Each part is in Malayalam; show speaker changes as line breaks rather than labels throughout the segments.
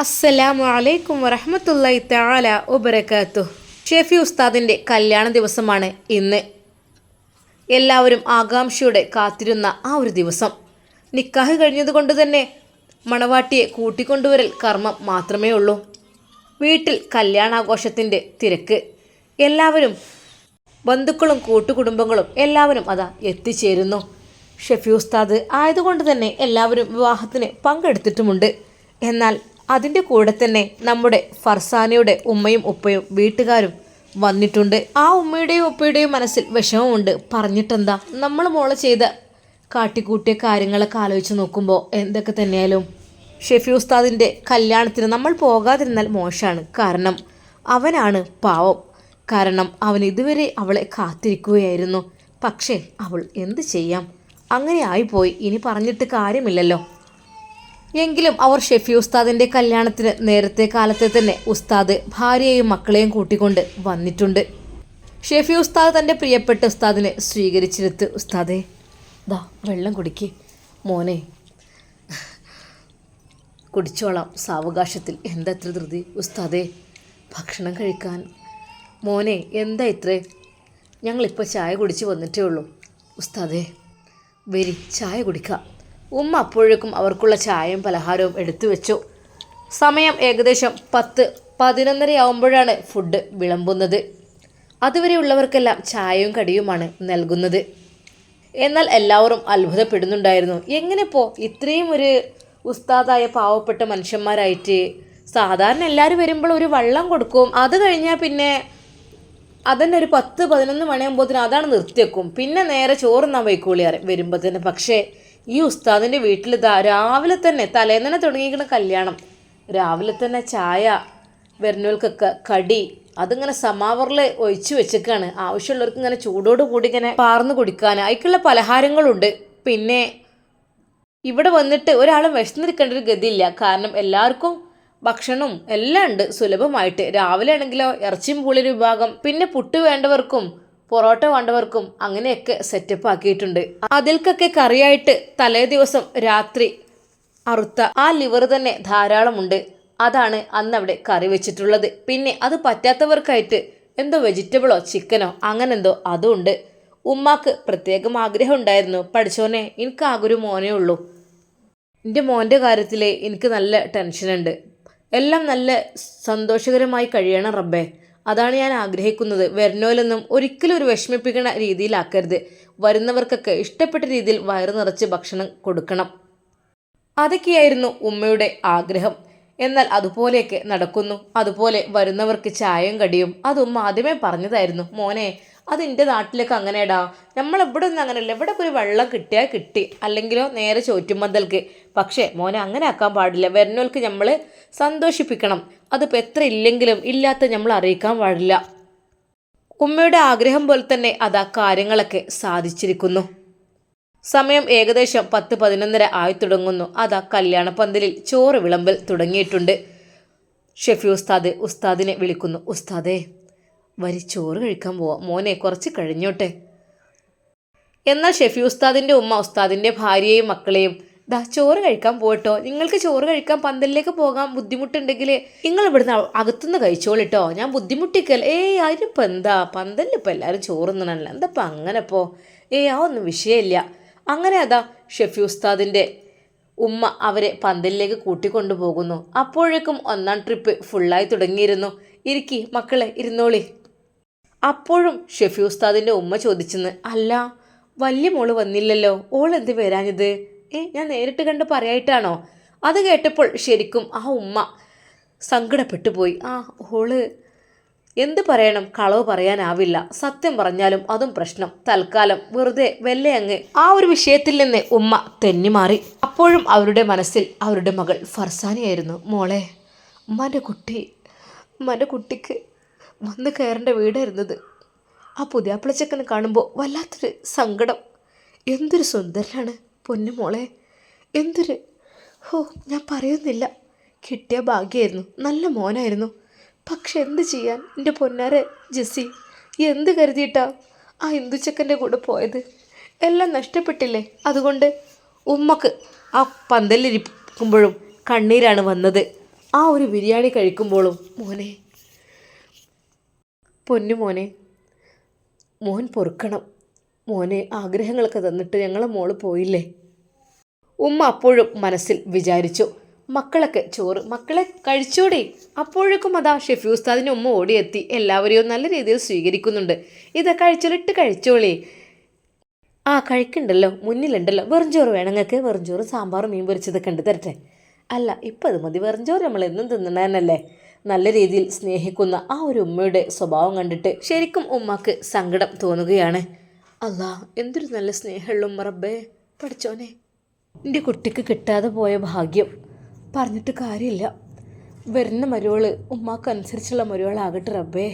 അസ്സലാമു അലൈക്കും വറഹ്മത്തുള്ളാഹി തആല വബറകാതുഹു. ഷെഫി ഉസ്താദിൻ്റെ കല്യാണ ദിവസമാണ് ഇന്ന്. എല്ലാവരും ആകാംക്ഷയോടെ കാത്തിരുന്ന ആ ഒരു ദിവസം. നിക്കാഹ് കഴിഞ്ഞതുകൊണ്ട് തന്നെ മണവാട്ടിയെ കൂട്ടിക്കൊണ്ടുവരൽ കർമ്മം മാത്രമേ ഉള്ളൂ. വീട്ടിൽ കല്യാണാഘോഷത്തിൻ്റെ തിരക്ക്. എല്ലാവരും ബന്ധുക്കളും കൂട്ടുകുടുംബങ്ങളും എല്ലാവരും അതാ എത്തിച്ചേരുന്നു. ഷെഫി ഉസ്താദ് ആയതുകൊണ്ട് തന്നെ എല്ലാവരും വിവാഹത്തിന് പങ്കെടുത്തിട്ടുമുണ്ട്. എന്നാൽ അതിൻ്റെ കൂടെ തന്നെ നമ്മുടെ ഫർസാനയുടെ ഉമ്മയും ഉപ്പയും വീട്ടുകാരും വന്നിട്ടുണ്ട്. ആ ഉമ്മയുടെയും ഉപ്പയുടെയും മനസ്സിൽ വിഷമമുണ്ട്. പറഞ്ഞിട്ടെന്താ, നമ്മൾ മോളെ ചെയ്ത കാട്ടിക്കൂട്ടിയ കാര്യങ്ങളൊക്കെ ആലോചിച്ച് നോക്കുമ്പോൾ എന്തൊക്കെ തന്നെയായാലും ഷെഫി ഉസ്താദിൻ്റെ കല്യാണത്തിന് നമ്മൾ പോകാതിരുന്നാൽ മോശമാണ്. കാരണം അവനാണ് പാവം. കാരണം അവൻ ഇതുവരെ അവളെ കാത്തിരിക്കുകയായിരുന്നു. പക്ഷേ അവൾ എന്ത് ചെയ്യാം, അങ്ങനെ ആയിപ്പോയി. ഇനി പറഞ്ഞിട്ട് കാര്യമില്ലല്ലോ. എങ്കിലും അവർ ഷെഫി ഉസ്താദിൻ്റെ കല്യാണത്തിന് നേരത്തെ കാലത്തെ തന്നെ ഉസ്താദ് ഭാര്യയെയും മക്കളെയും കൂട്ടിക്കൊണ്ട് വന്നിട്ടുണ്ട്. ഷെഫി ഉസ്താദ് തൻ്റെ പ്രിയപ്പെട്ട ഉസ്താദിനെ സ്വീകരിച്ചെടുത്ത്, ഉസ്താദേ ദാ വെള്ളം കുടിക്ക് മോനെ, കുടിച്ചോളാം സാവകാശത്തിൽ, എന്താ ഇത്ര ധൃതി ഉസ്താദേ, ഭക്ഷണം കഴിക്കാൻ. മോനെ എന്താ ഇത്രേ, ഞങ്ങളിപ്പോൾ ചായ കുടിച്ച് വന്നിട്ടേ ഉള്ളൂ ഉസ്താദേ, വരി ചായ കുടിക്കാം. ഉമ്മ അപ്പോഴേക്കും അവർക്കുള്ള ചായയും പലഹാരവും എടുത്തു വെച്ചു. സമയം ഏകദേശം 10-11 ആവുമ്പോഴാണ് ഫുഡ് വിളമ്പുന്നത്. അതുവരെയുള്ളവർക്കെല്ലാം ചായയും കടിയുമാണ് നൽകുന്നത്. എന്നാൽ എല്ലാവരും അത്ഭുതപ്പെടുന്നുണ്ടായിരുന്നു. എങ്ങനെപ്പോ ഇത്രയും ഒരു ഉസ്താദായ പാവപ്പെട്ട മനുഷ്യന്മാരായിട്ട്, സാധാരണ എല്ലാവരും വരുമ്പോൾ ഒരു വെള്ളം കൊടുക്കും, അത് കഴിഞ്ഞാൽ പിന്നെ അതന്നെ ഒരു 10-11 മണിയാകുമ്പോഴത്തേനും അതാണ് നിർത്തിവെക്കും, പിന്നെ നേരെ ചോറുന്നാൻ വയ്ക്കോളി വരുമ്പോൾ തന്നെ. പക്ഷേ ഈ ഉസ്താദിൻ്റെ വീട്ടിൽ രാവിലെ തന്നെ തലേന്ന് തന്നെ തുടങ്ങിയിരിക്കുന്ന കല്യാണം, രാവിലെ തന്നെ ചായ, വരുന്നവർക്കൊക്കെ കടി, അതിങ്ങനെ സമാവറിൽ ഒഴിച്ചു വെച്ചേക്കാണ്. ആവശ്യമുള്ളവർക്ക് ഇങ്ങനെ ചൂടോട് കൂടി ഇങ്ങനെ പാർന്ന് കുടിക്കാൻ അതിക്കുള്ള പലഹാരങ്ങളുണ്ട്. പിന്നെ ഇവിടെ വന്നിട്ട് ഒരാളും വിശന്നിരിക്കേണ്ട ഒരു ഗതിയില്ല. കാരണം എല്ലാവർക്കും ഭക്ഷണവും എല്ലാം ഉണ്ട് സുലഭമായിട്ട്. രാവിലെ ആണെങ്കിലോ ഇറച്ചിയും പൂളിയൊരു വിഭാഗം, പിന്നെ പുട്ട് വേണ്ടവർക്കും പൊറോട്ട വേണ്ടവർക്കും അങ്ങനെയൊക്കെ സെറ്റപ്പ് ആക്കിയിട്ടുണ്ട്. അതിൽക്കൊക്കെ കറിയായിട്ട് തലേ ദിവസം രാത്രി അറുത്ത ആ ലിവർ തന്നെ ധാരാളമുണ്ട്. അതാണ് അന്ന് അവിടെ കറി വെച്ചിട്ടുള്ളത്. പിന്നെ അത് പറ്റാത്തവർക്കായിട്ട് എന്തോ വെജിറ്റബിളോ ചിക്കനോ അങ്ങനെ എന്തോ അതും ഉണ്ട്. ഉമ്മാക്ക് പ്രത്യേകം ആഗ്രഹം ഉണ്ടായിരുന്നു, പഠിച്ചോനെ എനിക്ക് ആകൊരു മോനേ ഉള്ളൂ, എൻ്റെ മോൻ്റെ കാര്യത്തിൽ എനിക്ക് നല്ല ടെൻഷനുണ്ട്, എല്ലാം നല്ല സന്തോഷകരമായി കഴിയണം റബ്ബേ, അതാണ് ഞാൻ ആഗ്രഹിക്കുന്നത്. വരുന്നോലൊന്നും ഒരിക്കലും ഒരു വിഷമിപ്പിക്കുന്ന രീതിയിലാക്കരുത്. വരുന്നവർക്കൊക്കെ ഇഷ്ടപ്പെട്ട രീതിയിൽ വയറ് നിറച്ച് ഭക്ഷണം കൊടുക്കണം. അതൊക്കെയായിരുന്നു ഉമ്മയുടെ ആഗ്രഹം. എന്നാൽ അതുപോലെയൊക്കെ നടക്കുന്നു. അതുപോലെ വരുന്നവർക്ക് ചായയും കടിയും അത് ഉമ്മ ആദ്യമേ പറഞ്ഞതായിരുന്നു. മോനെ, അതിൻ്റെ നാട്ടിലേക്ക് അങ്ങനെയാടാ, നമ്മളെവിടെ ഒന്നും അങ്ങനെയല്ല, ഇവിടെ ഒരു വെള്ളം കിട്ടിയാൽ കിട്ടി, അല്ലെങ്കിലോ നേരെ ചോറ്റുമന്തൽക്ക്. പക്ഷേ മോനെ അങ്ങനെ ആക്കാൻ പാടില്ല, വരുന്നവർക്ക് നമ്മൾ സന്തോഷിപ്പിക്കണം, അതിപ്പോൾ എത്ര ഇല്ലെങ്കിലും ഇല്ലാത്ത നമ്മൾ അറിയിക്കാൻ പാടില്ല. ഉമ്മയുടെ ആഗ്രഹം പോലെ തന്നെ അതാ കാര്യങ്ങളൊക്കെ സാധിച്ചിരിക്കുന്നു. സമയം ഏകദേശം 10-11 ആയി തുടങ്ങുന്നു. അതാ കല്യാണപ്പന്തലിൽ ചോറ് വിളമ്പൽ തുടങ്ങിയിട്ടുണ്ട്. ഷെഫി ഉസ്താദിനെ വിളിക്കുന്നു. ഉസ്താദേ വരി ചോറ് കഴിക്കാൻ പോവാം, മോനെ കുറച്ച് കഴിഞ്ഞോട്ടെ. എന്നാൽ ഷെഫി ഉസ്താദിൻ്റെ ഉമ്മ ഉസ്താദിൻ്റെ ഭാര്യയെയും മക്കളെയും ദാ ചോറ് കഴിക്കാൻ പോകട്ടോ, നിങ്ങൾക്ക് ചോറ് കഴിക്കാൻ പന്തലിലേക്ക് പോകാൻ ബുദ്ധിമുട്ടുണ്ടെങ്കിൽ നിങ്ങൾ ഇവിടുന്ന് അകത്തുനിന്ന് കഴിച്ചോളിട്ടോ, ഞാൻ ബുദ്ധിമുട്ടിക്കൽ. അതിനിപ്പോൾ എന്താ, പന്തലിലിപ്പോൾ എല്ലാവരും ചോറ് തിന്നണല്ലോ, എന്താപ്പോൾ അങ്ങനെ ഇപ്പോൾ ആ ഒന്നും വിഷയമില്ല. അങ്ങനെ അതാ ഷെഫി ഉസ്താദിൻ്റെ ഉമ്മ അവരെ പന്തലിലേക്ക് കൂട്ടിക്കൊണ്ടു പോകുന്നു. അപ്പോഴേക്കും 1ാം ട്രിപ്പ് ഫുള്ളായി തുടങ്ങിയിരുന്നു. ഇരിക്കി മക്കളെ, ഇരുന്നോളി. അപ്പോഴും ഷെഫി ഉസ്താദിൻ്റെ ഉമ്മ ചോദിച്ചെന്ന്, അല്ല വലിയ മോള് വന്നില്ലല്ലോ, ഓൾ എന്ത് വരാഞ്ഞത്? ഞാൻ നേരിട്ട് കണ്ട് പറയായിട്ടാണോ? അത് കേട്ടപ്പോൾ ശരിക്കും ആ ഉമ്മ സങ്കടപ്പെട്ടു പോയി. ഓള് എന്ത് പറയണം, കളവ് പറയാനാവില്ല, സത്യം പറഞ്ഞാലും അതും പ്രശ്നം, തൽക്കാലം വെറുതെ വെല്ലയങ്ങ് ആ ഒരു വിഷയത്തിൽ നിന്ന് ഉമ്മ തെന്നിമാറി. അപ്പോഴും അവരുടെ മനസ്സിൽ അവരുടെ മകൾ ഫർസാനയായിരുന്നു. മോളെ, ഉമ്മാൻ്റെ കുട്ടിക്ക് വന്ന് കയറേണ്ട വീടായിരുന്നത്. ആ പുതിയാപ്പിളച്ചക്കനെ കാണുമ്പോൾ വല്ലാത്തൊരു സങ്കടം. എന്തൊരു സുന്ദരനാണ് പൊന്നുമോളെ, എന്തൊരു ഞാൻ പറയുന്നില്ല, കിട്ടിയ ഭാഗ്യമായിരുന്നു, നല്ല മോനായിരുന്നു. പക്ഷെ എന്ത് ചെയ്യാൻ എൻ്റെ പൊന്നാരെ ജെസ്സി, എന്ത് കരുതിയിട്ടാ ആ ഹിന്ദുച്ചക്കൻ്റെ കൂടെ പോയത്? എല്ലാം നഷ്ടപ്പെട്ടില്ലേ? അതുകൊണ്ട് ഉമ്മക്ക് ആ പന്തലിരിക്കുമ്പോഴും കണ്ണീരാണ് വന്നത്. ആ ഒരു ബിരിയാണി കഴിക്കുമ്പോഴും മോനെ, പൊന്നു മോനെ, മോൻ പൊറുക്കണം മോനെ, ആഗ്രഹങ്ങളൊക്കെ തന്നിട്ട് ഞങ്ങളെ മോള് പോയില്ലേ. ഉമ്മ അപ്പോഴും മനസ്സിൽ വിചാരിച്ചു. മക്കളൊക്കെ ചോറ് മക്കളെ കഴിച്ചോടി. അപ്പോഴേക്കും അതാ ഷെഫി ഉസ്താദിൻ്റെ ഉമ്മ ഓടിയെത്തി എല്ലാവരെയും നല്ല രീതിയിൽ സ്വീകരിക്കുന്നുണ്ട്. ഇതാ കഴിച്ചോളിട്ട് കഴിച്ചോളി. ആ കഴിക്കുന്നുണ്ടല്ലോ, മുന്നിലുണ്ടല്ലോ. വെറുംചോറ് വേണം നിങ്ങൾക്ക്? വെറുംചോറ് സാമ്പാറും മീൻ പൊരിച്ചതൊക്കെ ഉണ്ട്, തരട്ടെ? അല്ല ഇപ്പം അത് മതി, വെറുംചോറ് നമ്മൾ എന്നും തിന്നണതന്നല്ലേ. നല്ല രീതിയിൽ സ്നേഹിക്കുന്ന ആ ഒരു ഉമ്മയുടെ സ്വഭാവം കണ്ടിട്ട് ശരിക്കും ഉമ്മക്ക് സങ്കടം തോന്നുകയാണ്. അല്ലാ, എന്തൊരു നല്ല സ്നേഹമുള്ള ഉമ്മ റബ്ബേ, പഠിച്ചോനെ. എൻ്റെ കുട്ടിക്ക് കിട്ടാതെ പോയ ഭാഗ്യം പറഞ്ഞിട്ട് കാര്യമില്ല. വരുന്ന മരുവള് ഉമ്മാക്കനുസരിച്ചുള്ള മരുവളാകട്ടെ റബ്ബേ.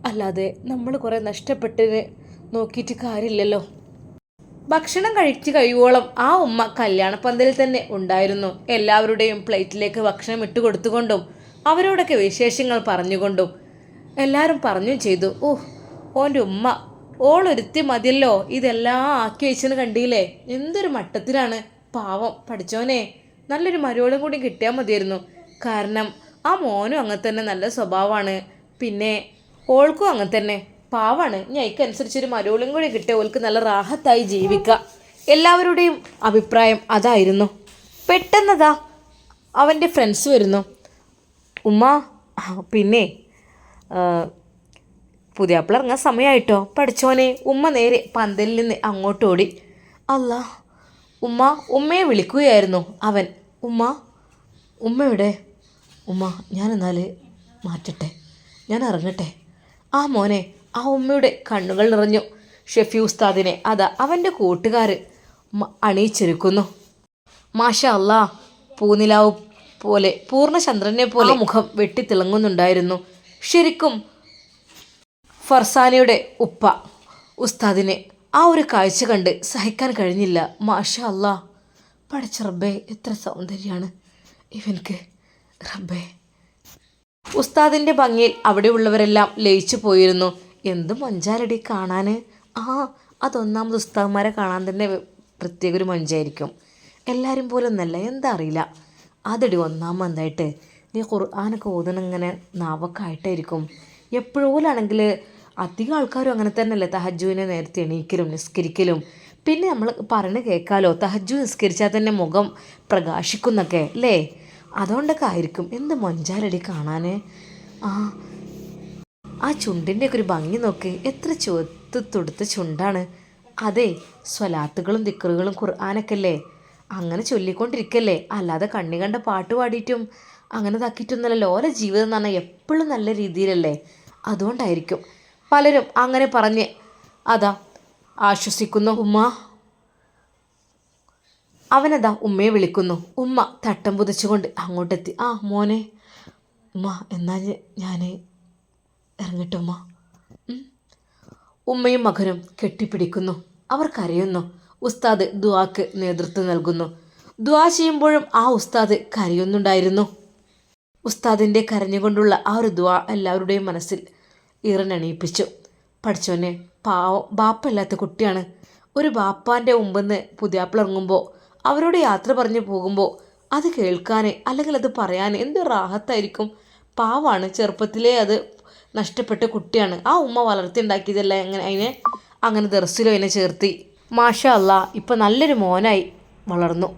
അല്ലാതെ നമ്മൾ കുറേ നഷ്ടപ്പെട്ടതിന് നോക്കിയിട്ട് കാര്യമില്ലല്ലോ. ഭക്ഷണം കഴിച്ച് കഴിയുവോളം ആ ഉമ്മ കല്യാണപ്പന്തലിൽ തന്നെ ഉണ്ടായിരുന്നു. എല്ലാവരുടെയും പ്ലേറ്റിലേക്ക് ഭക്ഷണം ഇട്ട് കൊടുത്തുകൊണ്ടും അവരോടൊക്കെ വിശേഷങ്ങൾ പറഞ്ഞുകൊണ്ടും എല്ലാവരും പറഞ്ഞു ചെയ്തു. ഓൻ്റെ ഉമ്മ ഓളൊരുത്തി മതിയല്ലോ ഇതെല്ലാം ആക്കി വെച്ചെന്ന് കണ്ടില്ലേ. എന്തൊരു മട്ടത്തിലാണ് പാവം. പഠിച്ചോനെ, നല്ലൊരു മരുവളും കൂടി കിട്ടിയാൽ മതിയായിരുന്നു. കാരണം ആ മോനും അങ്ങനെ തന്നെ നല്ല സ്വഭാവമാണ്, പിന്നെ ഓൾക്കും അങ്ങനെ തന്നെ പാവാണ്. ഞയ്ക്കനുസരിച്ചൊരു മരുവളും കൂടി കിട്ടിയ ഓൾക്ക് നല്ല റാഹത്തായി ജീവിക്കുക. എല്ലാവരുടെയും അഭിപ്രായം അതായിരുന്നു. പെട്ടെന്നതാ അവൻ്റെ ഫ്രണ്ട്സ് വരുന്നു. ഉമ്മ, പിന്നെ പുതിയാപ്പിള ഇറങ്ങാൻ സമയമായിട്ടോ. പഠിച്ചോനെ, ഉമ്മ നേരെ പന്തലിൽ നിന്ന് അങ്ങോട്ട് ഓടി. അല്ലാ, ഉമ്മയെ വിളിക്കുകയായിരുന്നു അവൻ. ഉമ്മയുടെ ഉമ്മ, ഞാനെന്നാൽ മാറ്റട്ടെ, ഞാൻ ഇറങ്ങട്ടെ. ആ മോനെ, ആ ഉമ്മയുടെ കണ്ണുകൾ നിറഞ്ഞു. ഷെഫി ഉസ്താദിനെ അതാ അവൻ്റെ കൂട്ടുകാർ അണിയിച്ചൊരുക്കുന്നു. മാഷാ അല്ലാ, പൂനിലാവ് പോലെ പൂർണ്ണചന്ദ്രനെ പോലെ മുഖം വെട്ടിത്തിളങ്ങുന്നുണ്ടായിരുന്നു. ശരിക്കും ഫർസാനയുടെ ഉപ്പ ഉസ്താദിനെ ആ ഒരു കാഴ്ച കണ്ട് സഹിക്കാൻ കഴിഞ്ഞില്ല. മാഷാ അല്ലാ, പഠിച്ച റബ്ബേ, എത്ര സൗന്ദര്യമാണ് ഇവൻക്ക് റബ്ബേ. ഉസ്താദിൻ്റെ ഭംഗിയിൽ അവിടെയുള്ളവരെല്ലാം ലയിച്ചു പോയിരുന്നു. എന്ത് മൊഞ്ചാലടി കാണാൻ. അതൊന്നാമത് ഉസ്താദ്മാരെ കാണാൻ തന്നെ പ്രത്യേക ഒരു മൊഞ്ചായിരിക്കും. എല്ലാവരും പോലെ ഒന്നല്ല, എന്താ അറിയില്ല. അതടി ഒന്നാമതായിട്ട് നീ ഖുർആനൊക്കെ ഓതണിങ്ങനെ നാവൊക്കെ ആയിട്ടായിരിക്കും. എപ്പോഴോലാണെങ്കിൽ അധികം ആൾക്കാരും അങ്ങനെ തന്നെയല്ലേ തഹജ്ജുദിനെ നേരത്തെ എണീക്കലും നിസ്കരിക്കലും. പിന്നെ നമ്മൾ പറഞ്ഞ് കേൾക്കാലോ, തഹജ്ജു നിസ്കരിച്ചാൽ തന്നെ മുഖം പ്രകാശിക്കുന്നൊക്കെ അല്ലേ. അതുകൊണ്ടൊക്കെ ആയിരിക്കും. എന്ത് മൊഞ്ചാലടി കാണാൻ. ആ ചുണ്ടിൻ്റെ ഒക്കെ ഒരു ഭംഗി നോക്ക്, എത്ര ചുവത്ത് തൊടുത്ത ചുണ്ടാണ്. അതെ, സ്വലാത്തുകളും ദിക്റുകളും ഖുർആനൊക്കെ അല്ലേ അങ്ങനെ ചൊല്ലിക്കൊണ്ടിരിക്കല്ലേ, അല്ലാതെ കണ്ണി കണ്ട പാട്ട് പാടിയിട്ടും അങ്ങനെ ഇതാക്കിയിട്ടൊന്നുമല്ലല്ലോ. ഓരോ ജീവിതം എന്ന് പറഞ്ഞാൽ എപ്പോഴും നല്ല രീതിയിലല്ലേ. അതുകൊണ്ടായിരിക്കും പലരും അങ്ങനെ പറഞ്ഞ് അതാ ആശ്വസിക്കുന്നു. അവനതാ ഉമ്മയെ വിളിക്കുന്നു. ഉമ്മ തട്ടം പുതച്ചുകൊണ്ട് അങ്ങോട്ടെത്തി. മോനെ, ഉമ്മ എന്നാ ഞാൻ ഇറങ്ങട്ടെ ഉമ്മ. ഉമ്മയും മകനും കെട്ടിപ്പിടിക്കുന്നു. അവർ കരയുന്നു. ഉസ്താദ് ദുആക്ക് നേതൃത്വം നൽകുന്നു. ദുആ ചെയ്യുമ്പോഴും ആ ഉസ്താദ് കരയുന്നുണ്ടായിരുന്നു. ഉസ്താദിൻ്റെ കരഞ്ഞുകൊണ്ടുള്ള ആ ഒരു ദുആ എല്ലാവരുടെയും മനസ്സിൽ ഈറനണിയിപ്പിച്ചു. പഠിച്ചോനെ, പാവം ബാപ്പല്ലാത്ത കുട്ടിയാണ്. ഒരു ബാപ്പാൻ്റെ മുമ്പെന്ന് പുതിയാപ്പിള ഇറങ്ങുമ്പോൾ അവരോട് യാത്ര പറഞ്ഞു പോകുമ്പോൾ അത് കേൾക്കാൻ അല്ലെങ്കിൽ അത് പറയാൻ എന്ത് റാഹത്തായിരിക്കും. പാവാണ്, ചെറുപ്പത്തിലേ അത് നഷ്ടപ്പെട്ട കുട്ടിയാണ്. ആ ഉമ്മ വളർത്തിയുണ്ടാക്കിയതല്ല അതിനെ അങ്ങനെ ദർസിലോ അതിനെ ചേർത്തി. മാഷാ അല്ലാ, ഇപ്പം നല്ലൊരു മോനായി വളർന്നു.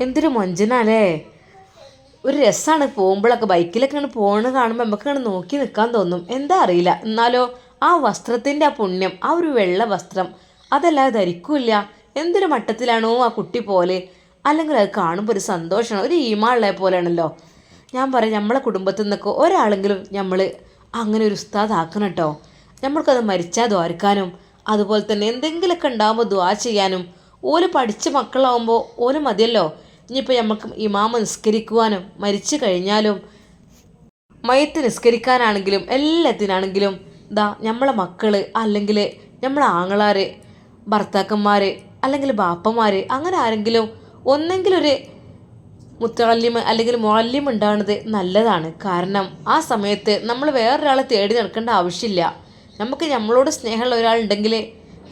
എന്തൊരു മൊഞ്ചനാലേ. ഒരു രസമാണ് പോകുമ്പോഴൊക്കെ ബൈക്കിലൊക്കെ ഇങ്ങനെ പോകണ കാണുമ്പോൾ നമുക്ക് ഇങ്ങനെ നോക്കി നിൽക്കാൻ തോന്നും. എന്താ അറിയില്ല, എന്നാലോ ആ വസ്ത്രത്തിൻ്റെ ആ പുണ്യം, ആ ഒരു വെള്ള വസ്ത്രം അതല്ലാതെ ധരിക്കില്ല. എന്തൊരു മട്ടത്തിലാണോ ആ കുട്ടി പോലെ. അല്ലെങ്കിൽ അത് കാണുമ്പോൾ ഒരു സന്തോഷമാണ്, ഒരു ഈമാളുള്ള പോലെയാണല്ലോ. ഞാൻ പറയാം, നമ്മളെ കുടുംബത്തിൽ നിന്നൊക്കെ ഒരാളെങ്കിലും നമ്മൾ അങ്ങനെ ഒരു ഉസ്താദ് ആക്കണം കേട്ടോ. നമ്മൾക്കത് മരിച്ചാൽ ദ്വാരക്കാനും അതുപോലെ തന്നെ എന്തെങ്കിലുമൊക്കെ ഉണ്ടാകുമ്പോൾ ദ്വാ ചെയ്യാനും. ഓല് പഠിച്ച മക്കളാവുമ്പോൾ ഓല് മതിയല്ലോ. ഇനിയിപ്പോൾ നമുക്ക് ഇമാമ നിസ്കരിക്കുവാനും മരിച്ചു കഴിഞ്ഞാലും മയത്ത് നിസ്കരിക്കാനാണെങ്കിലും എല്ലാത്തിനാണെങ്കിലും നമ്മളെ മക്കൾ അല്ലെങ്കിൽ നമ്മളെ ആങ്ങളാർ, ഭർത്താക്കന്മാർ അല്ലെങ്കിൽ ബാപ്പമാർ അങ്ങനെ ആരെങ്കിലും ഒന്നെങ്കിലൊരു മുത്തല്ലിമ് അല്ലെങ്കിൽ മുഅല്ലിം ഉണ്ടാകുന്നത് നല്ലതാണ്. കാരണം ആ സമയത്ത് നമ്മൾ വേറൊരാളെ തേടി നടക്കേണ്ട ആവശ്യമില്ല. നമുക്ക് നമ്മളോട് സ്നേഹമുള്ള ഒരാളുണ്ടെങ്കിൽ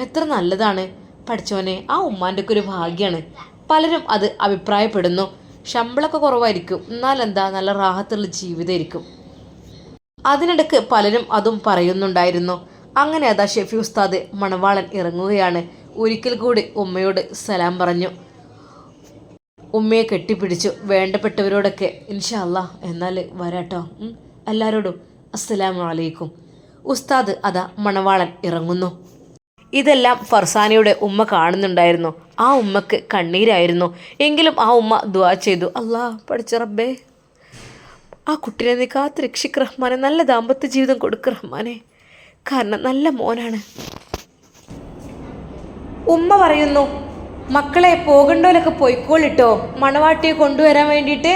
എത്ര നല്ലതാണ്. പഠിച്ചോനെ, ആ ഉമ്മാൻ്റെ ഒക്കെ ഒരു ഭാഗ്യമാണ്. പലരും അത് അഭിപ്രായപ്പെടുന്നു. ശമ്പളമൊക്കെ കുറവായിരിക്കും, എന്നാലെന്താ നല്ല റാഹത്തുള്ള ജീവിതമായിരിക്കും. അതിനിടയ്ക്ക് പലരും അതും പറയുന്നുണ്ടായിരുന്നു. അങ്ങനെ അതാ ഷെഫി ഉസ്താദ് മണവാളൻ ഇറങ്ങുകയാണ്. ഒരിക്കൽ കൂടി ഉമ്മയോട് സലാം പറഞ്ഞു, ഉമ്മയെ കെട്ടിപ്പിടിച്ചു. വേണ്ടപ്പെട്ടവരോടൊക്കെ ഇൻഷാ അല്ലാ എന്നാൽ വരാട്ടോ, എല്ലാവരോടും അസ്സലാമു അലൈക്കും. ഉസ്താദ് അതാ മണവാളൻ ഇറങ്ങുന്നു. ഇതെല്ലാം ഫർസാനയുടെ ഉമ്മ കാണുന്നുണ്ടായിരുന്നു. ആ ഉമ്മക്ക് കണ്ണീരായിരുന്നു. എങ്കിലും ആ ഉമ്മ ദുആ ചെയ്തു, അല്ലാ പഠിച്ച റബ്ബേ, ആ കുട്ടിനെ നീ കാത്ത് രക്ഷിക്ക് റഹ്മാനെ, നല്ല ദാമ്പത്യ ജീവിതം കൊടുക്ക് റഹ്മാനെ, കാരണം നല്ല മോനാണ്. ഉമ്മ പറയുന്നു, മക്കളെ പോകണ്ടോലൊക്കെ പൊയ്ക്കോളിട്ടോ, മണവാട്ടിയെ കൊണ്ടുവരാൻ വേണ്ടിയിട്ട്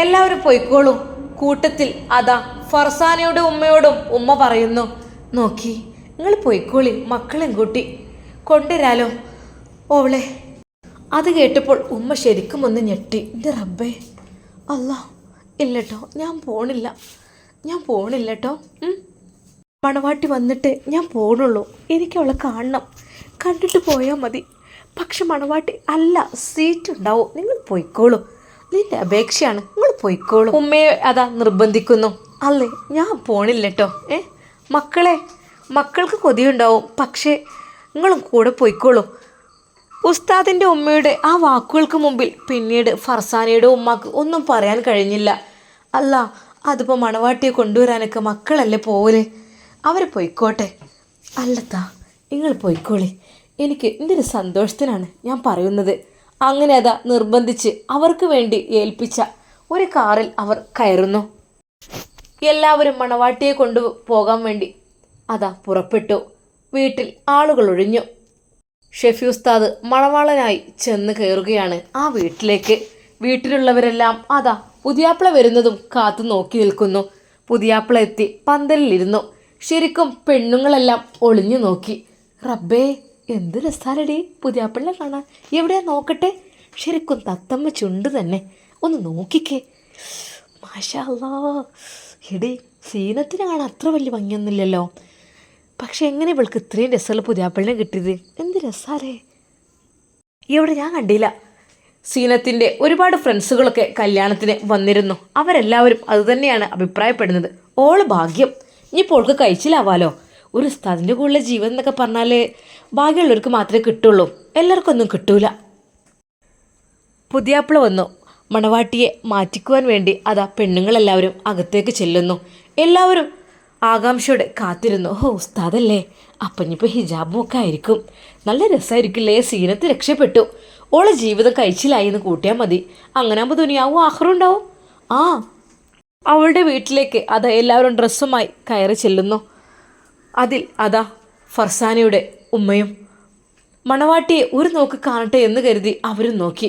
എല്ലാവരും പൊയ്ക്കോളൂ. കൂട്ടത്തിൽ അതാ ഫർസാനയുടെ ഉമ്മയോടും ഉമ്മ പറയുന്നു, നോക്കി നിങ്ങൾ പൊയ്ക്കോളി, മക്കളെയും കൂട്ടി കൊണ്ടുവരാലോ ഓളെ. അത് കേട്ടപ്പോൾ ഉമ്മ ശരിക്കും ഒന്ന് ഞെട്ടി. എൻ്റെ റബ്ബേ, അല്ലാ ഇല്ലട്ടോ, ഞാൻ പോണില്ലട്ടോ. മണവാട്ടി വന്നിട്ട് ഞാൻ പോണുള്ളൂ, എനിക്ക് അവളെ കാണണം, കണ്ടിട്ട് പോയാൽ മതി. പക്ഷെ മണവാട്ടി അല്ല, സീറ്റ് ഉണ്ടാവും, നിങ്ങൾ പോയിക്കോളൂ, നിന്റെ അപേക്ഷയാണ്, നിങ്ങൾ പോയിക്കോളൂ. ഉമ്മയെ അതാ നിർബന്ധിക്കുന്നു. അല്ലേ ഞാൻ പോണില്ലട്ടോ, മക്കൾക്ക് കൊതിയുണ്ടാവും, പക്ഷേ നിങ്ങളും കൂടെ പോയിക്കോളൂ. ഉസ്താദിൻ്റെ ഉമ്മയുടെ ആ വാക്കുകൾക്ക് മുമ്പിൽ പിന്നീട് ഫർസാനയുടെ ഉമ്മാക്ക് ഒന്നും പറയാൻ കഴിഞ്ഞില്ല. അല്ല, അതിപ്പോൾ മണവാട്ടിയെ കൊണ്ടുവരാനൊക്കെ മക്കളല്ലേ പോവല്, അവർ പൊയ്ക്കോട്ടെ. അല്ലത്താ നിങ്ങൾ പൊയ്ക്കോളി, എനിക്ക് എൻ്റെ ഒരു സന്തോഷത്തിനാണ് ഞാൻ പറയുന്നത്. അങ്ങനെ അതാ നിർബന്ധിച്ച് അവർക്ക് വേണ്ടി ഏൽപ്പിച്ച ഒരു കാറിൽ അവർ കയറുന്നു. എല്ലാവരും മണവാട്ടിയെ കൊണ്ടുപോകാൻ വേണ്ടി അതാ പുറപ്പെട്ടു. വീട്ടിൽ ആളുകൾ ഒഴിഞ്ഞു. ഷെഫി ഉസ്താദ് മണവാളനായി ചെന്ന് കയറുകയാണ് ആ വീട്ടിലേക്ക്. വീട്ടിലുള്ളവരെല്ലാം അതാ പുതിയാപ്പിള വരുന്നതും കാത്തു നോക്കി നിൽക്കുന്നു. പുതിയാപ്പിള എത്തി പന്തലിലിരുന്നു. ശരിക്കും പെണ്ണുങ്ങളെല്ലാം ഒളിഞ്ഞു നോക്കി. റബ്ബേ, എന്ത് രസാലടി പുതിയാപ്പിളെ കാണാൻ, എവിടെയാ നോക്കട്ടെ, ശരിക്കും തത്തമ്മ ചുണ്ട് തന്നെ, ഒന്ന് നോക്കിക്കേ, മാഷാ അല്ലാ. എടി സീനത്തിന് കാണാൻ അത്ര വലിയ ഭംഗിയൊന്നുമില്ലല്ലോ, പക്ഷെ എങ്ങനെ ഇവൾക്ക് ഇത്രയും രസമുള്ള പുതിയാപ്പിളിനെ കിട്ടിയത്, എന്ത് രസാലേ. ഇവിടെ ഞാൻ കണ്ടില്ല. സീനത്തിൻ്റെ ഒരുപാട് ഫ്രണ്ട്സുകളൊക്കെ കല്യാണത്തിന് വന്നിരുന്നു. അവരെല്ലാവരും അതുതന്നെയാണ് അഭിപ്രായപ്പെടുന്നത്. ഓള് ഭാഗ്യം, ഇനിയിപ്പോൾ ഓൾക്ക് കഴിച്ചിലാവാലോ. ഒരു ഉസ്താദിൻ്റെ കൂടെ ജീവൻ എന്നൊക്കെ പറഞ്ഞാൽ ഭാഗ്യമുള്ളവർക്ക് മാത്രമേ കിട്ടുള്ളൂ, എല്ലാവർക്കും ഒന്നും കിട്ടൂല. പുതിയാപ്പിള വന്നു. മണവാട്ടിയെ മാറ്റിക്കുവാൻ വേണ്ടി അതാ പെണ്ണുങ്ങളെല്ലാവരും അകത്തേക്ക് ചെല്ലുന്നു. എല്ലാവരും ആകാംക്ഷയോടെ കാത്തിരുന്നു. ഓ ഉസ്താദല്ലേ, അപ്പം ഇനിയിപ്പോൾ ഹിജാബും ഒക്കെ ആയിരിക്കും, നല്ല രസമായിരിക്കില്ലേ, സീനത്ത് രക്ഷപ്പെട്ടു, ഓളെ ജീവിതം കഴിച്ചിലായി എന്ന് കൂട്ടിയാൽ മതി, അങ്ങനെ ആകുമ്പോൾ ദുനിയാവും ആഹ്റും ഉണ്ടാവും. ആ അവളുടെ വീട്ടിലേക്ക് അതാ എല്ലാവരും ഡ്രസ്സുമായി കയറി ചെല്ലുന്നു. അതിൽ അതാ ഫർസാനയുടെ ഉമ്മയും. മണവാട്ടിയെ ഒരു നോക്ക് കാണട്ടെ എന്ന് കരുതി അവരും നോക്കി.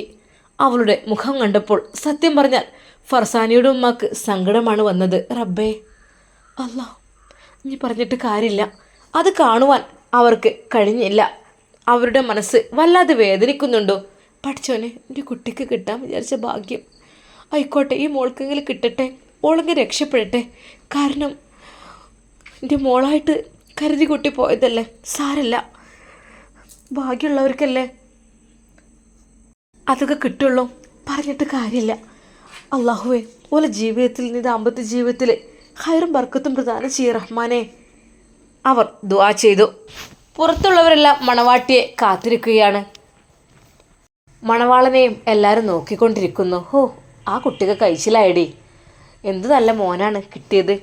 അവളുടെ മുഖം കണ്ടപ്പോൾ സത്യം പറഞ്ഞാൽ ഫർസാനയുടെ ഉമ്മക്ക് സങ്കടമാണ് വന്നത്. റബ്ബേ, അല്ലാ ഇനി പറഞ്ഞിട്ട് കാര്യമില്ല, അത് കാണുവാൻ അവർക്ക് കഴിഞ്ഞില്ല. അവരുടെ മനസ്സ് വല്ലാതെ വേദനിക്കുന്നുണ്ടോ. പഠിച്ചോനെ, എൻ്റെ കുട്ടിക്ക് കിട്ടാൻ വിചാരിച്ച ഭാഗ്യം ആയിക്കോട്ടെ, ഈ മോൾക്കെങ്കിലും കിട്ടട്ടെ, ഓളെങ്കിൽ രക്ഷപ്പെടട്ടെ, കാരണം എൻ്റെ മോളായിട്ട് കരുതി കുട്ടി പോയതല്ലേ, സാരല്ല, ഭാഗ്യമുള്ളവർക്കല്ലേ അതൊക്കെ കിട്ടുള്ളൂ, പറഞ്ഞിട്ട് കാര്യമില്ല. അള്ളാഹുവേ, ഓലെ ജീവിതത്തിൽ നീ ദാമ്പത്യ ജീവിതത്തിൽ ഖൈറും ബർക്കത്തും പ്രദാനം ചെയ്യ റഹ്മാനെ. അവർ ദുആ ചെയ്തു. പുറത്തുള്ളവരെല്ലാം മണവാട്ടിയെ കാത്തിരിക്കുകയാണ്. മണവാളനെയും എല്ലാവരും നോക്കിക്കൊണ്ടിരിക്കുന്നു. ഹോ, ആ കുട്ടിക്ക് കഴിച്ചിലായടി, എന്ത് നല്ല മോനാണ് കിട്ടിയത്.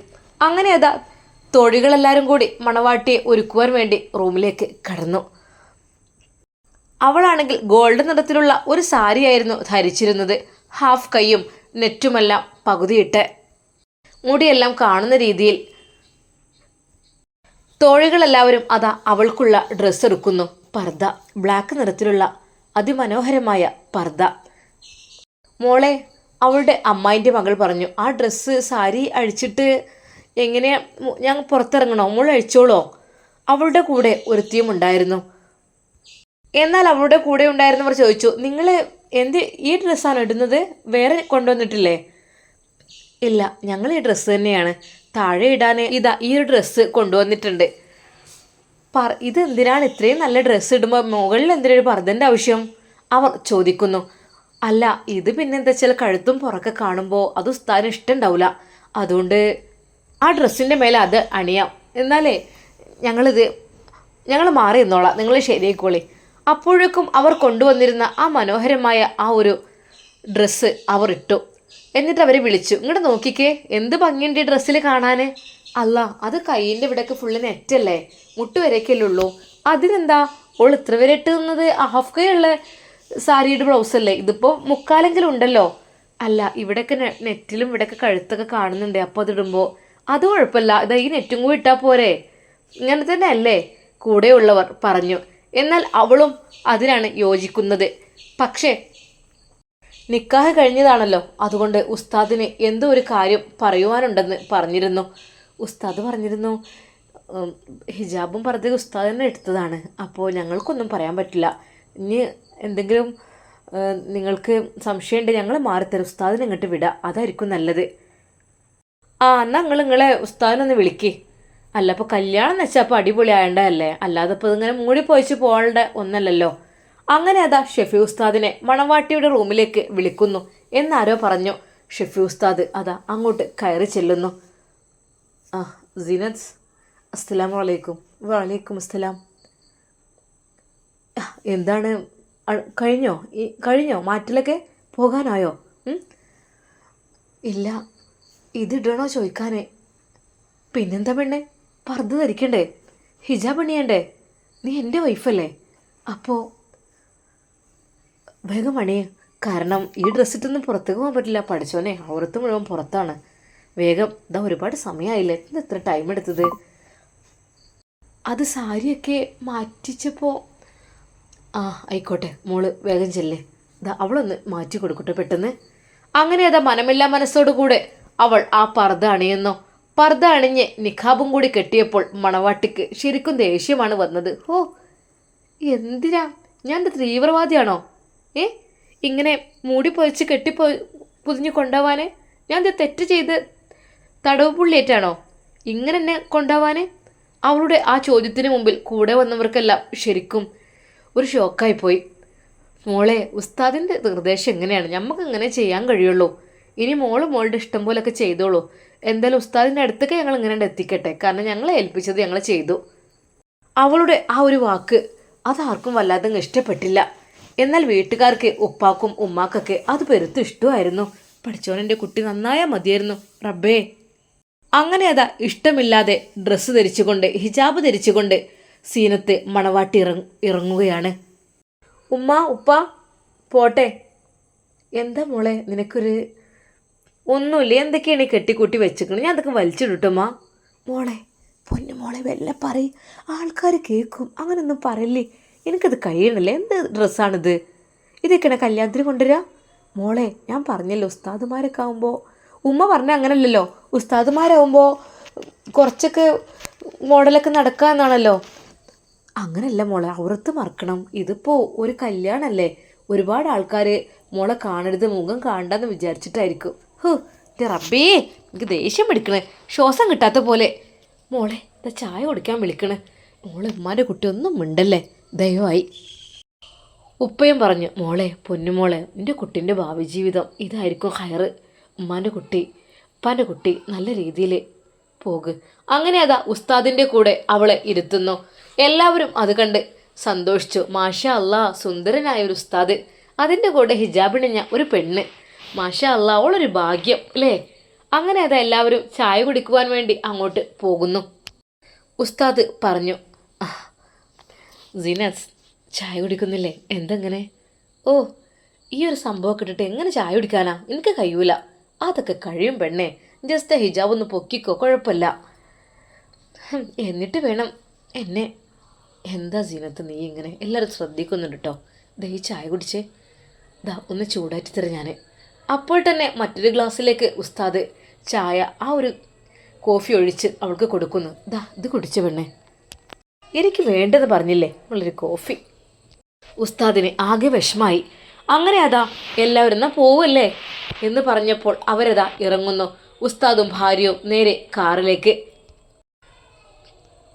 അങ്ങനെ അതാ തോഴികളെല്ലാവരും കൂടി മണവാട്ടിയെ ഒരുക്കുവാൻ വേണ്ടി റൂമിലേക്ക് കടന്നു. അവളാണെങ്കിൽ ഗോൾഡ് നിറത്തിലുള്ള ഒരു സാരിയായിരുന്നു ധരിച്ചിരുന്നത്. ഹാഫ് കൈയും നെറ്റുമെല്ലാം പകുതിയിട്ട്, മുടിയെല്ലാം കാണുന്ന രീതിയിൽ. തോഴികളെല്ലാവരും അതാ അവൾക്കുള്ള ഡ്രസ്സ് എടുക്കുന്നു. പർദ്ദ, ബ്ലാക്ക് നിറത്തിലുള്ള അതിമനോഹരമായ പർദ്ദ. മോളെ, അവളുടെ അമ്മായിൻ്റെ മകൾ പറഞ്ഞു, ആ ഡ്രസ്സ് സാരി അഴിച്ചിട്ട് എങ്ങനെയാ ഞാൻ പുറത്തിറങ്ങണോ, മോൾ അഴിച്ചോളോ. അവളുടെ കൂടെ ഒരുത്തിയും ഉണ്ടായിരുന്നു. എന്നാൽ അവളുടെ കൂടെ ഉണ്ടായിരുന്നവർ ചോദിച്ചു, നിങ്ങൾ എന്ത് ഈ ഡ്രസ്സാണ് ഇടുന്നത്, വേറെ കൊണ്ടുവന്നിട്ടില്ലേ? ഇല്ല, ഞങ്ങൾ ഈ ഡ്രസ്സ് തന്നെയാണ്, താഴെ ഇടാൻ ഇതാ ഈ ഒരു ഡ്രസ്സ് കൊണ്ടുവന്നിട്ടുണ്ട്. ഇതെന്തിനാണ് ഇത്രയും നല്ല ഡ്രസ്സ് ഇടുമ്പോൾ മുകളിൽ എന്തിനൊരു പർദ്ദൻ്റെ ആവശ്യം? അവർ ചോദിക്കുന്നു. അല്ല ഇത് പിന്നെ എന്താ വെച്ചാൽ കഴുത്തും പുറക്കെ കാണുമ്പോൾ അത് ഉസ്താദിന് ഇഷ്ടമുണ്ടാവില്ല. അതുകൊണ്ട് ആ ഡ്രസ്സിൻ്റെ മേലെ അത് അണിയാം. എന്നാലേ ഞങ്ങൾ മാറി നിന്നോളാം, നിങ്ങൾ ശരിയായിക്കോളി. അപ്പോഴേക്കും അവർ കൊണ്ടുവന്നിരുന്ന ആ മനോഹരമായ ആ ഒരു ഡ്രസ്സ് അവർ ഇട്ടു. എന്നിട്ട് അവരെ വിളിച്ചു, ഇങ്ങോട്ട് നോക്കിക്കേ, എന്ത് ഭംഗിയുണ്ട് ഈ ഡ്രസ്സിൽ കാണാൻ. അല്ല അത് കയ്യിൻ്റെ ഇവിടെയൊക്കെ ഫുള്ള് നെറ്റല്ലേ, മുട്ടുവരേക്കല്ലേ ഉള്ളൂ. അതിനെന്താ ഓൾ ഇത്ര വരെ ഇട്ട് നിന്നത്? ഹാഫ് കൈ ഉള്ള സാരിയുടെ ബ്ലൗസല്ലേ, ഇതിപ്പോൾ മുക്കാലെങ്കിലും ഉണ്ടല്ലോ. അല്ല ഇവിടെയൊക്കെ നെറ്റിലും ഇവിടെയൊക്കെ കഴുത്തൊക്കെ കാണുന്നുണ്ട്, അപ്പോൾ അതിടുമ്പോൾ അത് കുഴപ്പമില്ല, ഇതാ ഈ നെറ്റും കൂടി ഇട്ടാൽ പോരെ, ഇങ്ങനെ തന്നെ അല്ലേ കൂടെയുള്ളവർ പറഞ്ഞു. എന്നാൽ അവളും അതിനാണ് യോജിക്കുന്നത്. പക്ഷേ നിക്കാഹ് കഴിഞ്ഞതാണല്ലോ, അതുകൊണ്ട് ഉസ്താദിന് എന്തോ ഒരു കാര്യം പറയുവാനുണ്ടെന്ന് പറഞ്ഞിരുന്നു. ഉസ്താദ് പറഞ്ഞിരുന്നു, ഹിജാബും പർദ്ദയും ഉസ്താദ് തന്നെ എടുത്തതാണ്, അപ്പോൾ ഞങ്ങൾക്കൊന്നും പറയാൻ പറ്റില്ല. ഇനി എന്തെങ്കിലും നിങ്ങൾക്ക് സംശയമുണ്ടെങ്കിൽ ഞങ്ങൾ മാറിത്തരും, ഉസ്താദിനെ ഇങ്ങോട്ട് വിടുക, അതായിരിക്കും നല്ലത്. എന്നാൽ നിങ്ങളെ ഉസ്താദിനൊന്ന് വിളിക്കേ. അല്ല അപ്പോൾ കല്യാണം എന്ന് വെച്ചാൽ അപ്പോൾ അടിപൊളി ആയണ്ടല്ലേ, അല്ലാതെ ഇപ്പോൾ ഇതിങ്ങനെ മൂടി പോയിച്ച് പോകേണ്ട ഒന്നല്ലല്ലോ. അങ്ങനെ അതാ ഷെഫി ഉസ്താദിനെ മണവാട്ടിയുടെ റൂമിലേക്ക് വിളിക്കുന്നു എന്നാരോ പറഞ്ഞു. ഷെഫി ഉസ്താദ് അതാ അങ്ങോട്ട് കയറി ചെല്ലുന്നു. സീനത്ത്, അസ്സലാമു അലൈക്കും. വലൈക്കും അസ്സലാം. എന്താണ് കഴിഞ്ഞോ മാറ്റിലൊക്കെ പോകാനായോ? ഇല്ല, ഇതിടണോ ചോദിക്കാനേ. പിന്നെന്താ പെണ്ണെ, പർദ്ദ ധരിക്കണ്ടേ, ഹിജാബ് അണിയണ്ടേ, നീ എൻ്റെ വൈഫല്ലേ, അപ്പോൾ വേഗം അണിയേ. കാരണം ഈ ഡ്രസ്സിട്ടൊന്നും പുറത്തേക്ക് പോകാൻ പറ്റില്ല, പഠിച്ചോനെ ഔറത്ത് മുഴുവൻ പുറത്താണ്. വേഗം, ഇതാ ഒരുപാട് സമയമായില്ലേ, എന്താ ഇത്ര ടൈം എടുത്തത്? അത് സാരിയൊക്കെ മാറ്റിച്ചപ്പോൾ ആയിക്കോട്ടെ മോള് വേഗം ചെല്ലേ, ഇതാ അവളൊന്ന് മാറ്റി കൊടുക്കട്ടെ പെട്ടെന്ന്. അങ്ങനെ അതാ മനമില്ലാ മനസ്സോടുകൂടെ അവൾ ആ പർദ്ദ അണിയുന്നു. പർദ്ദ അണിഞ്ഞ് നിഖാബും കൂടി കെട്ടിയപ്പോൾ മണവാട്ടിക്ക് ശരിക്കും ദേഷ്യമാണ് വന്നത്. എന്തിനാ, ഞാൻ എൻ്റെ തീവ്രവാദിയാണോ? ഇങ്ങനെ മൂടി പൊതിച്ച് പുതിഞ്ഞ് കൊണ്ടുപോവാൻ? ഞാൻ ഇത് തെറ്റ് ചെയ്ത് തടവ് പുള്ളിയേറ്റാണോ ഇങ്ങനെ എന്നെ കൊണ്ടുപോവാൻ? അവളുടെ ആ ചോദ്യത്തിന് മുമ്പിൽ കൂടെ വന്നവർക്കെല്ലാം ശരിക്കും ഒരു ഷോക്കായിപ്പോയി. മോളെ, ഉസ്താദിൻ്റെ നിർദ്ദേശം എങ്ങനെയാണ്, നമുക്ക് ഇങ്ങനെ ചെയ്യാൻ കഴിയുള്ളൂ. ഇനി മോളുടെ ഇഷ്ടം പോലൊക്കെ ചെയ്തോളൂ. എന്തായാലും ഉസ്താദിൻ്റെ അടുത്തൊക്കെ ഞങ്ങൾ ഇങ്ങനെ എത്തിക്കട്ടെ, കാരണം ഞങ്ങളെ ഏൽപ്പിച്ചത് ഞങ്ങൾ ചെയ്തു. അവളുടെ ആ ഒരു വാക്ക് അതാർക്കും വല്ലാതെ ഇഷ്ടപ്പെട്ടില്ല. എന്നാൽ വീട്ടുകാർക്ക്, ഉപ്പാക്കും ഉമ്മാക്കൊക്കെ അത് പെരുത്ത് ഇഷ്ടമായിരുന്നു. പഠിച്ചോനെൻ്റെ കുട്ടി നന്നായാൽ മതിയായിരുന്നു റബ്ബേ. അങ്ങനെ അതാ ഇഷ്ടമില്ലാതെ ഡ്രസ്സ് ധരിച്ചുകൊണ്ട്, ഹിജാബ് ധരിച്ചുകൊണ്ട് സീനത്ത് മണവാട്ടി ഇറങ്ങുകയാണ്. ഉപ്പ പോട്ടെ. എന്താ മോളെ നിനക്കൊരു ഒന്നുമില്ല, എന്തൊക്കെയാണ് ഈ കെട്ടിക്കൂട്ടി വെച്ചിരിക്കുന്നത്, ഞാൻ അതൊക്കെ വലിച്ചിടട്ടുമ്മ. മോളെ പൊന്നു മോളെ വല്ല പറയും, ആൾക്കാർ കേൾക്കും, അങ്ങനൊന്നും പറയല്ലേ, എനിക്കത് കഴിയണില്ല. എന്ത് ഡ്രസ്സാണിത്, ഇതൊക്കെയാണ് കല്യാണത്തിന് കൊണ്ടുവരിക? മോളെ ഞാൻ പറഞ്ഞല്ലോ, ഉസ്താദുമാരൊക്കെ ആകുമ്പോൾ, ഉമ്മ പറഞ്ഞ അങ്ങനല്ലല്ലോ, ഉസ്താദുമാരാകുമ്പോൾ കുറച്ചൊക്കെ മോഡലൊക്കെ നടക്കാമെന്നാണല്ലോ. അങ്ങനെയല്ല മോളെ, ഔറത്ത് മറക്കണം, ഇതിപ്പോൾ ഒരു കല്യാണമല്ലേ, ഒരുപാട് ആൾക്കാർ മോളെ കാണരുത്, മുഖം കാണണ്ടെന്ന് വിചാരിച്ചിട്ടായിരിക്കും. റബ്ബേ, എനിക്ക് ദേഷ്യം പിടിക്കണേ, ശ്വാസം കിട്ടാത്ത പോലെ. മോളെ ഇതാ ചായ കുടിക്കാൻ വിളിക്കണേ. മോളെ ഉമ്മാൻ്റെ കുട്ടി ഒന്നും മിണ്ടല്ലേ ദയവായി. ഉപ്പയും പറഞ്ഞു, മോളെ പൊന്നുമോളെ, എൻ്റെ കുട്ടീൻ്റെ ഭാവി ജീവിതം ഇതായിരിക്കും ഹയറ്. ഉമ്മാൻ്റെ കുട്ടി ഉപ്പാൻ്റെ കുട്ടി നല്ല രീതിയിൽ പോകുക. അങ്ങനെ അതാ ഉസ്താദിൻ്റെ കൂടെ അവളെ ഇരുത്തുന്നു. എല്ലാവരും അത് കണ്ട് സന്തോഷിച്ചു. മാഷാ അല്ലാ, സുന്ദരനായ ഒരു ഉസ്താദ്, അതിൻ്റെ കൂടെ ഹിജാബിണിഞ്ഞ ഒരു പെണ്ണ്, മാഷാ അല്ലാ, അവളൊരു ഭാഗ്യം അല്ലേ. അങ്ങനെ അതാ എല്ലാവരും ചായ കുടിക്കുവാൻ വേണ്ടി അങ്ങോട്ട് പോകുന്നു. ഉസ്താദ് പറഞ്ഞു, സീനത്ത് ചായ കുടിക്കുന്നില്ലേ, എന്തെങ്ങനെ? ഈ ഒരു സംഭവം ഇട്ടിട്ട് എങ്ങനെ ചായ കുടിക്കാനാ, എനിക്ക് കഴിയൂല. അതൊക്കെ കഴിയും പെണ്ണേ, ജസ്റ്റ് ഹിജാബ് ഒന്ന് പൊക്കിക്കോ, കുഴപ്പമില്ല. എന്നിട്ട് വേണം എന്നെ. എന്താ സീനത്ത് നീ ഇങ്ങനെ, എല്ലാവരും ശ്രദ്ധിക്കുന്നുണ്ട് കേട്ടോ. ഈ ചായ കുടിച്ചേ, ഒന്ന് ചൂടാറ്റി തരാം ഞാൻ. അപ്പോൾ തന്നെ മറ്റൊരു ഗ്ലാസ്സിലേക്ക് ഉസ്താദ് ചായ, ആ ഒരു കോഫി ഒഴിച്ച് അവൾക്ക് കൊടുക്കുന്നു. ഇത് കുടിച്ച പെണ്ണേ, എനിക്ക് വേണ്ടത് പറഞ്ഞില്ലേ ഉള്ളൊരു കോഫി. ഉസ്താദിന് ആകെ വിഷമായി. അങ്ങനെ അതാ എല്ലാവരും എന്നാൽ പോവല്ലേ എന്ന് പറഞ്ഞപ്പോൾ അവരതാ ഇറങ്ങുന്നു. ഉസ്താദും ഭാര്യയും നേരെ കാറിലേക്ക്.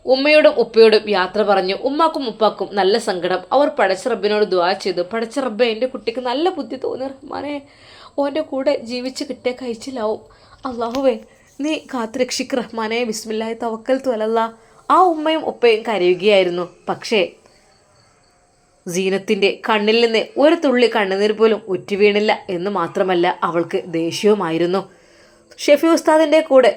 ഉമ്മയോടും ഉപ്പയോടും യാത്ര പറഞ്ഞു. ഉമ്മാക്കും ഉപ്പാക്കും നല്ല സങ്കടം. അവർ പടച്ച റബ്ബിനോട് ദുആ ചെയ്തു. പടച്ച റബ്ബെ, എൻ്റെ കുട്ടിക്ക് നല്ല ബുദ്ധി തോന്നി റഹ്മാനെ, ഓൻ്റെ കൂടെ ജീവിച്ച് കിട്ടിയ കഴിച്ചിലാവും. അള്ളാഹുവേ, നീ കാത്തുരക്ഷിക്ക് റഹ്മാനെ. ബിസ്മില്ലാഹി തവക്കൽതു അലല്ലാ. ആ ഉമ്മയും ഉപ്പയും കരയുകയായിരുന്നു. പക്ഷേ സീനത്തിൻ്റെ കണ്ണിൽ നിന്ന് ഒരു തുള്ളി കണ്ണുനീർ പോലും ഉറ്റുവീണില്ല എന്ന് മാത്രമല്ല, അവൾക്ക് ദേഷ്യവുമായിരുന്നു. ഷെഫി ഉസ്താദിൻ്റെ കൂടെ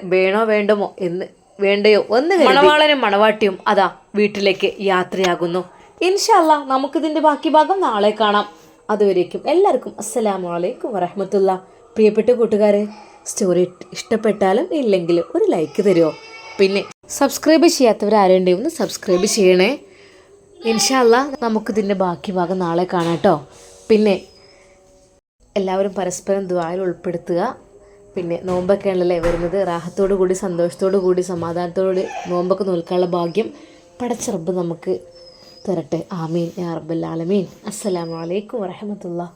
വേണ്ടയോ ഒന്ന് മണവാളനും മണവാട്ടിയും അതാ വീട്ടിലേക്ക് യാത്രയാകുന്നു. ഇൻഷാ അല്ലാ നമുക്കിതിൻ്റെ ബാക്കി ഭാഗം നാളെ കാണാം. അതുവരേക്കും എല്ലാവർക്കും അസ്സലാമു അലൈക്കും വറഹ്മത്തുള്ളാഹി. പ്രിയപ്പെട്ട കൂട്ടുകാരെ, സ്റ്റോറി ഇഷ്ടപ്പെട്ടാലും ഇല്ലെങ്കിലും ഒരു ലൈക്ക് തരുമോ? പിന്നെ സബ്സ്ക്രൈബ് ചെയ്യാത്തവരാരുണ്ടെങ്കിൽ ഒന്ന് സബ്സ്ക്രൈബ് ചെയ്യണേ. ഇൻഷാ അല്ലാ നമുക്കിതിൻ്റെ ബാക്കി ഭാഗം നാളെ കാണാം കേട്ടോ. പിന്നെ എല്ലാവരും പരസ്പരം ദുആയിൽ ഉൾപ്പെടുത്തുക. പിന്നെ നോമ്പൊക്കെ ആണല്ലേ വരുന്നത്. റാഹത്തോടു കൂടി, സന്തോഷത്തോടു കൂടി, സമാധാനത്തോടുകൂടി നോമ്പൊക്കെ നോൽക്കാനുള്ള ഭാഗ്യം പടച്ച റബ്ബ് നമുക്ക് തരട്ടെ. ആമീൻ യാ റബ്ബൽ ആലമീൻ. അസ്സലാമു അലൈക്കും വറഹ്മത്തുള്ളാഹി.